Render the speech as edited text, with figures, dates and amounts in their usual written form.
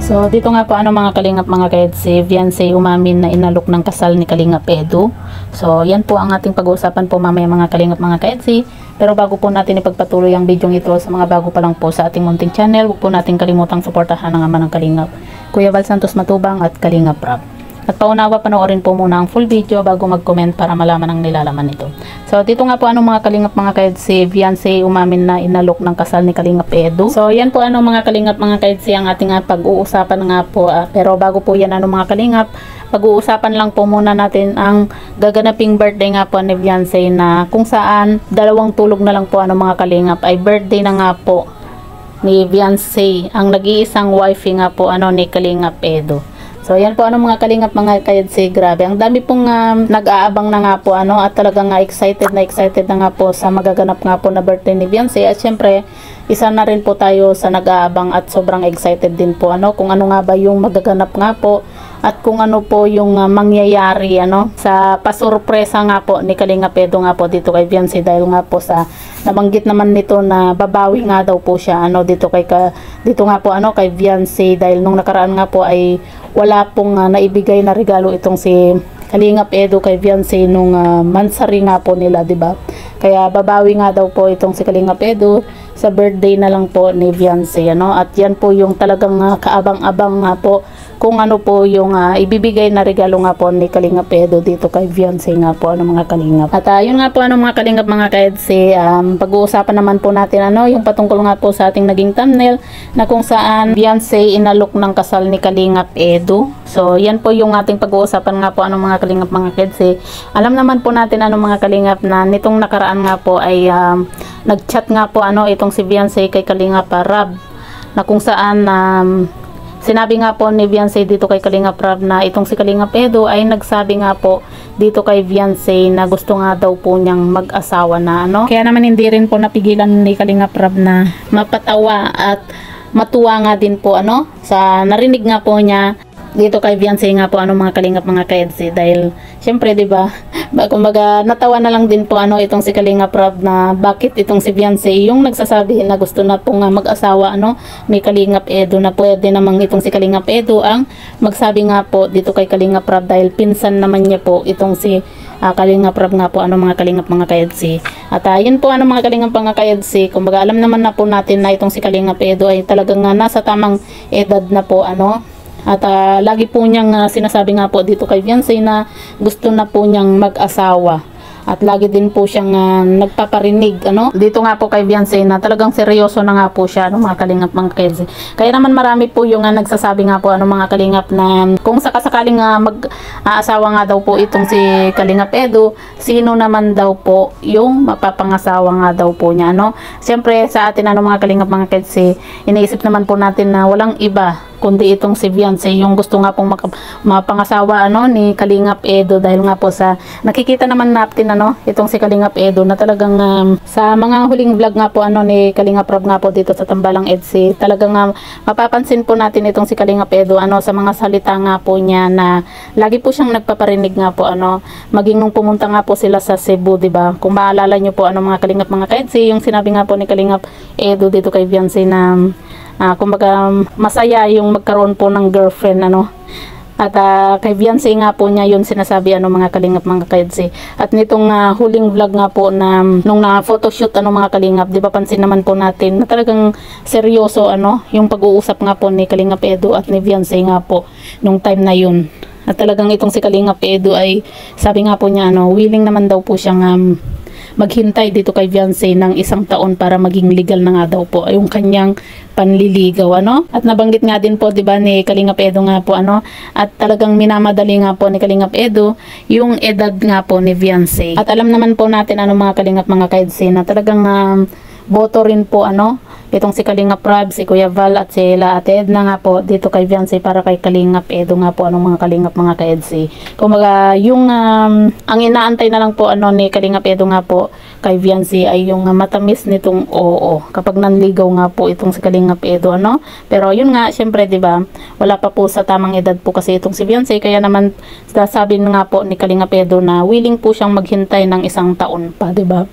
So dito nga po mga kalingap mga kaedsi, Viancy umamin na inalok ng kasal ni Kalingap Edu. So yan po ang ating pag-uusapan po mamaya mga kalingap mga kaedsi. Pero bago po natin ipagpatuloy ang video ito sa mga bago pa lang po sa ating munting channel, huwag po natin kalimutang suportahan ang ama ng Kalingap, Kuya Val Santos Matubang at Kalingap Rab. At paunawa panoorin po muna ang full video bago mag-comment para malaman ang nilalaman nito. So dito nga po mga kalingap mga kaedsi, Viancy umamin na inalok ng kasal ni Kalingap Edu. So yan po mga kalingap mga kaedsi ang ating pag-uusapan nga po. Pero bago po yan mga kalingap, pag-uusapan lang po muna natin ang gaganaping birthday nga po ni Viancy, na kung saan dalawang tulog na lang po mga kalingap ay birthday na nga po ni Viancy, ang nag-iisang wifey nga po ni Kalingap Edu. So yan po mga kalingap mga kaedsi, grabe ang dami pong nag-aabang na nga po at talagang excited na nga po sa magaganap nga po na birthday ni Viancy. At syempre isa na rin po tayo sa nag-aabang at sobrang excited din po kung ano nga ba yung magaganap nga po at kung ano po yung mangyayari sa pasurpresa nga po ni Kalingap Edu nga po dito kay Viancy, dahil nga po sa nabanggit naman nito na babawi nga daw po siya dito nga po kay Viancy, dahil nung nakaraan nga po ay wala pong naibigay na regalo itong si Kalingap Edu kay Viancy nung mansari nga po nila, di ba? Kaya babawi nga daw po itong si Kalingap Edu sa birthday na lang po ni Viancy, at yan po yung talagang kaabang-abang nga po kung ano po yung ibibigay na regalo nga po ni Kalingap Edu dito kay Viancy nga po mga kalingap. At yun nga po mga kalingap mga kaedsi, pag-uusapan naman po natin yung patungkol nga po sa ating naging thumbnail na kung saan Viancy inalok ng kasal ni Kalingap Edu. So yan po yung ating pag-uusapan nga po mga kalingap mga kaedsi. Alam naman po natin mga kalingap na nitong nakaraan nga po ay nag-chat nga po itong si Viancy kay Kalingap Rab, na kung saan sinabi nga po ni Viancy dito kay Kalingap Rab na itong si Kalingap Edu ay nagsabi nga po dito kay Viancy na gusto nga daw po niyang mag-asawa na Kaya naman hindi rin po napigilan ni Kalingap Rab na mapatawa at matuwa nga din po sa narinig nga po niya dito kay Viancy nga po mga kalingap mga kaedsi, dahil syempre di ba kumbaga natawa na lang din po itong si Kalingap Rab na bakit itong si Viancy yung nagsasabi na gusto na po nga mag-asawa ni Kalingap Edu, na pwede namang itong si Kalingap Edu ang magsabi nga po dito kay Kalingap Rab, dahil pinsan naman niya po itong si Kalingap Rab nga po mga kalingap mga kaedsi. At yun po mga kalingap mga kaedsi, kumbaga alam naman na po natin na itong si Kalingap Edu ay talagang nasa tamang edad na po at lagi po niyang sinasabi nga po dito kay Viancy na gusto na po niyang mag-asawa. At lagi din po siyang nagpaparinig dito nga po kay Viancy na talagang seryoso na nga po siya mga kalingap mga kaedsi. Kaya naman marami po yung nagsasabi nga po mga kalingap na kung sakasakaling mag-aasawa nga daw po itong si Kalingap Edu, sino naman daw po yung mapapangasawa nga daw po niya Siyempre sa atin mga kalingap mga kaedsi, iniisip naman po natin na walang iba kundi itong si Viancy yung gusto nga pong mapangasawa ni Kalingap Edu, dahil nga po sa nakikita naman natin itong si Kalingap Edu na talagang sa mga huling vlog nga po ni Kalingap Rab nga po dito sa Tambalang Edsi, talagang mapapansin po natin itong si Kalingap Edu sa mga salita nga po niya na lagi po siyang nagpaparinig nga po maging nung pumunta nga po sila sa Cebu, di ba? Kung maalala niyo po mga kalingap mga kaedsi, yung sinabi nga po ni Kalingap Edu dito kay Viancy na kumbaga masaya yung magkaroon po ng girlfriend at kay Viancy nga po niya yun sinasabi mga kalingap mga kaedsi. At nitong huling vlog nga po na nung photoshoot mga kalingap, di ba pansin naman po natin na talagang seryoso yung pag-uusap nga po ni Kalingap Edu at ni Viancy nga po nung time na yun. At talagang itong si Kalingap Edu ay sabi nga po niya willing naman daw po siyang maghintay dito kay Viancy ng 1 taon para maging legal na nga daw po yung kanyang panliligaw At nabanggit nga din po di ba ni Kalingap Edu nga po at talagang minamadali nga po ni Kalingap Edu yung edad nga po ni Viancy. At alam naman po natin mga kalingap mga kaedsi na talagang boto rin po itong si Kalingap Rab, si Kuya Val at sila Ate Edna nga po dito kay Viancy para kay Kalingap Edu nga po mga kalingap mga kaedsi. Kumbaga yung ang inaantay na lang po ni Kalingap Edu nga po kay Viancy ay yung matamis nitong oo kapag nanligaw nga po itong si Kalingap Edu pero yun nga syempre di ba wala pa po sa tamang edad po kasi itong si Viancy, kaya naman sabi nga po ni Kalingap Edu na willing po siyang maghintay ng 1 taon pa, di ba?